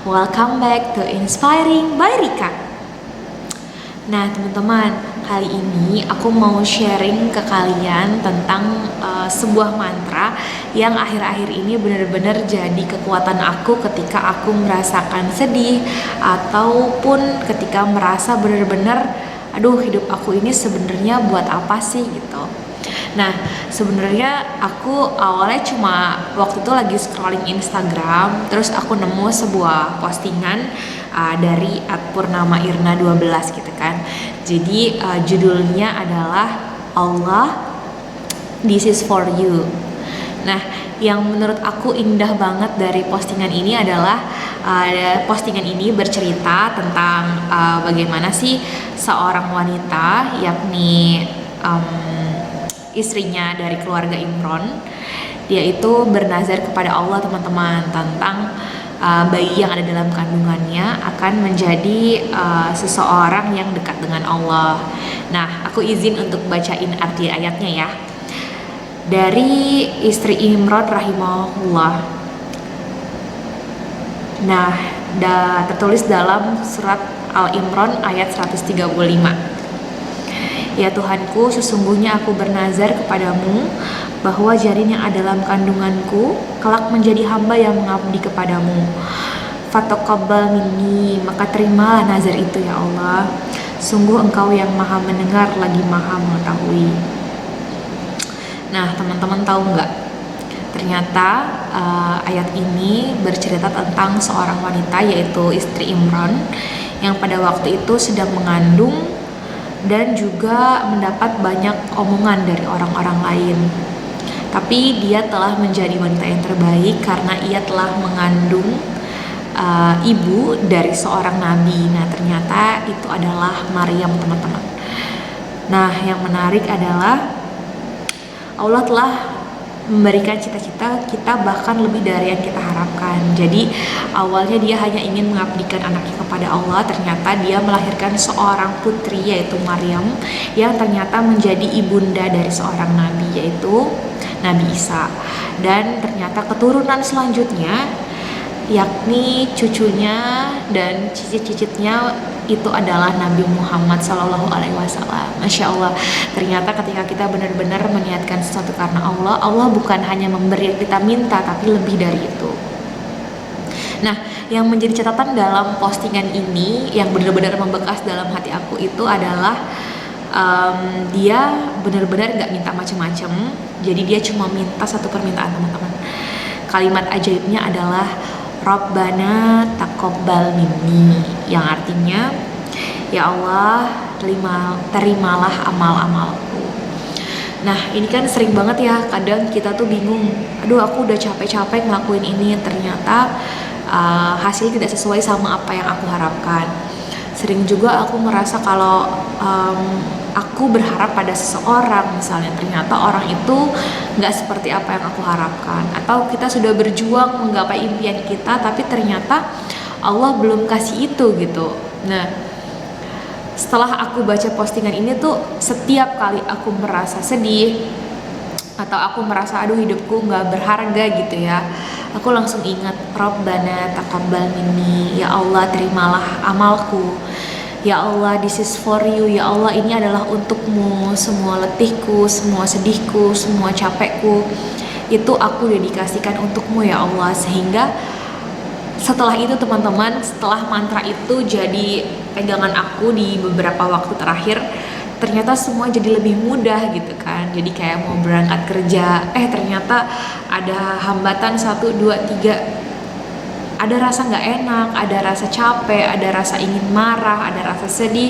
Welcome back to Inspiring by Rika. Nah teman-teman, kali ini aku mau sharing ke kalian tentang sebuah mantra yang akhir-akhir ini benar-benar jadi kekuatan aku ketika aku merasakan sedih ataupun ketika merasa benar-benar aduh hidup aku ini sebenarnya buat apa sih gitu. Nah sebenarnya aku awalnya cuma waktu itu lagi scrolling Instagram, terus aku nemu sebuah postingan dari @purnamairna12 gitu kan. Jadi judulnya adalah Allah, this is for you. Nah yang menurut aku indah banget dari postingan ini adalah postingan ini bercerita tentang bagaimana sih seorang wanita, yakni istrinya dari keluarga Imron, dia itu bernazar kepada Allah teman-teman tentang bayi yang ada dalam kandungannya akan menjadi seseorang yang dekat dengan Allah. Nah aku izin untuk bacain arti ayatnya ya. Dari istri Imron rahimahullah. Nah tertulis dalam surat Al-Imran ayat 135. Ya Tuhanku, sesungguhnya aku bernazar kepadamu bahwa janin yang ada dalam kandunganku kelak menjadi hamba yang mengabdi kepadamu. Fataqabbal minni, maka terimalah nazar itu ya Allah. Sungguh Engkau yang maha mendengar lagi maha mengetahui. Nah teman-teman tahu nggak? Ternyata ayat ini bercerita tentang seorang wanita, yaitu istri Imran, yang pada waktu itu sedang mengandung dan juga mendapat banyak omongan dari orang-orang lain. Tapi dia telah menjadi wanita yang terbaik karena ia telah mengandung ibu dari seorang nabi. Nah ternyata itu adalah Maryam teman-teman. Nah yang menarik adalah Allah telah memberikan cita-cita kita bahkan lebih dari yang kita harapkan. Jadi awalnya dia hanya ingin mengabdikan anaknya kepada Allah, ternyata dia melahirkan seorang putri yaitu Maryam yang ternyata menjadi ibunda dari seorang nabi yaitu Nabi Isa. Dan ternyata keturunan selanjutnya yakni cucunya dan cicit-cicitnya itu adalah Nabi Muhammad SAW. Masya Allah, ternyata ketika kita benar-benar meniatkan sesuatu karena Allah, Allah bukan hanya memberi yang kita minta, tapi lebih dari itu. Nah, yang menjadi catatan dalam postingan ini yang benar-benar membekas dalam hati aku itu adalah dia benar-benar gak minta macam-macam. Jadi dia cuma minta satu permintaan teman-teman. Kalimat ajaibnya adalah Rabbana taqabbal minni, yang artinya ya Allah terimalah amal-amalku. Nah ini kan sering banget ya, kadang kita tuh bingung, aduh aku udah capek-capek ngelakuin ini, ternyata hasilnya tidak sesuai sama apa yang aku harapkan. Sering juga aku merasa kalau aku berharap pada seseorang, misalnya ternyata orang itu nggak seperti apa yang aku harapkan, atau kita sudah berjuang menggapai impian kita tapi ternyata Allah belum kasih itu gitu. Nah setelah aku baca postingan ini tuh, setiap kali aku merasa sedih atau aku merasa aduh hidupku nggak berharga gitu ya, aku langsung ingat Rabbana taqabbal minni, ya Allah terimalah amalku. Ya Allah, this is for you. Ya Allah, ini adalah untukmu. Semua letihku, semua sedihku, semua capekku, itu aku dedikasikan untukmu ya Allah. Sehingga setelah itu teman-teman, setelah mantra itu jadi pegangan aku di beberapa waktu terakhir, ternyata semua jadi lebih mudah gitu kan. Jadi kayak mau berangkat kerja, ternyata ada hambatan 1, 2, 3. Ada rasa gak enak, ada rasa capek, ada rasa ingin marah, ada rasa sedih.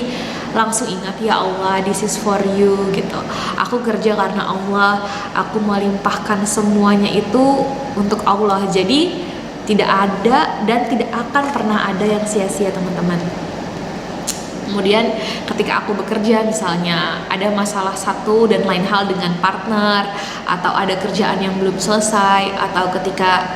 Langsung ingat ya Allah, this is for you gitu. Aku kerja karena Allah, aku melimpahkan semuanya itu untuk Allah. Jadi tidak ada dan tidak akan pernah ada yang sia-sia teman-teman. Kemudian ketika aku bekerja misalnya ada masalah satu dan lain hal dengan partner, atau ada kerjaan yang belum selesai, atau ketika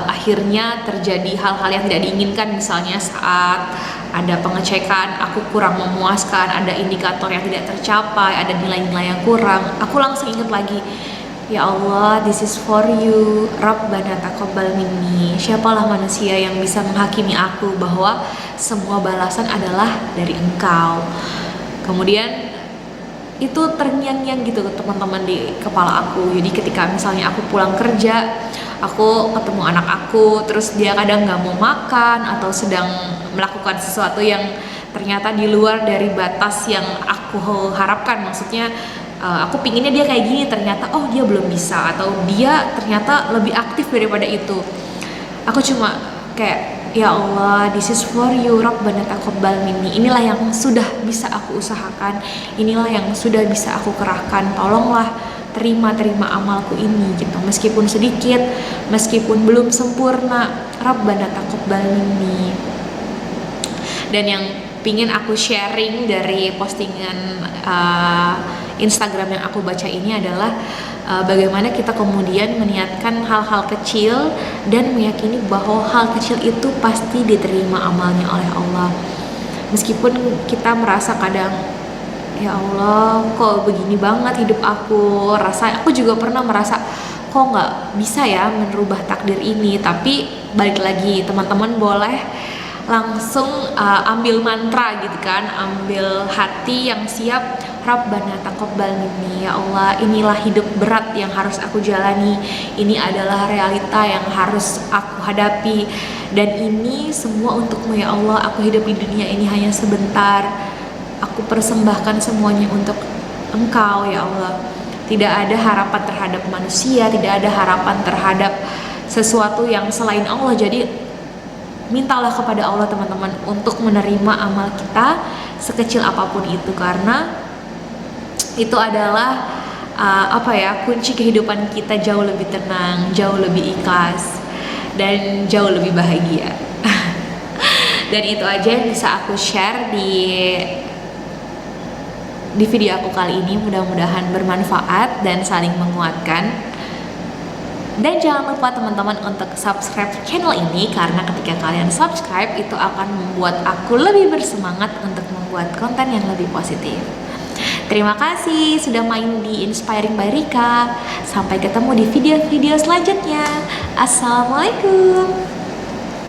akhirnya terjadi hal-hal yang tidak diinginkan, misalnya saat ada pengecekan aku kurang memuaskan, ada indikator yang tidak tercapai, ada nilai-nilai yang kurang, aku langsung ingat lagi Ya Allah, this is for you. Rabbana taqabbal minni. Siapalah manusia yang bisa menghakimi aku bahwa semua balasan adalah dari Engkau. Kemudian itu terngiang-ngiang gitu teman-teman di kepala aku. Jadi ketika misalnya aku pulang kerja, aku ketemu anak aku, terus dia kadang nggak mau makan atau sedang melakukan sesuatu yang ternyata di luar dari batas yang aku harapkan. Maksudnya aku pinginnya dia kayak gini, ternyata oh dia belum bisa, atau dia ternyata lebih aktif daripada itu. Aku cuma kayak, ya Allah, this is for you, Rabbana taqabbal minni. Inilah yang sudah bisa aku usahakan, inilah yang sudah bisa aku kerahkan, tolonglah terima amalku ini gitu, meskipun sedikit, meskipun belum sempurna, Rabbana taqabbal minni. Dan yang pingin aku sharing dari postingan Instagram yang aku baca ini adalah bagaimana kita kemudian meniatkan hal-hal kecil dan meyakini bahwa hal kecil itu pasti diterima amalnya oleh Allah. Meskipun kita merasa kadang, ya Allah kok begini banget hidup aku, aku juga pernah merasa kok nggak bisa ya merubah takdir ini. Tapi balik lagi, teman-teman boleh langsung ambil mantra gitu kan, ambil hati yang siap, Rabbana taqabbal minni. Ya Allah, inilah hidup berat yang harus aku jalani, ini adalah realita yang harus aku hadapi, dan ini semua untukmu ya Allah. Aku hidup di dunia ini hanya sebentar, aku persembahkan semuanya untuk Engkau ya Allah. Tidak ada harapan terhadap manusia, tidak ada harapan terhadap sesuatu yang selain Allah. Jadi mintalah kepada Allah teman-teman untuk menerima amal kita sekecil apapun itu, karena itu adalah kunci kehidupan kita jauh lebih tenang, jauh lebih ikhlas, dan jauh lebih bahagia. Dan itu aja yang bisa aku share di video aku kali ini. Mudah-mudahan bermanfaat dan saling menguatkan. Dan jangan lupa teman-teman untuk subscribe channel ini, karena ketika kalian subscribe itu akan membuat aku lebih bersemangat untuk membuat konten yang lebih positif. Terima kasih sudah main di Inspiring by Rika. Sampai ketemu di video-video selanjutnya. Assalamualaikum.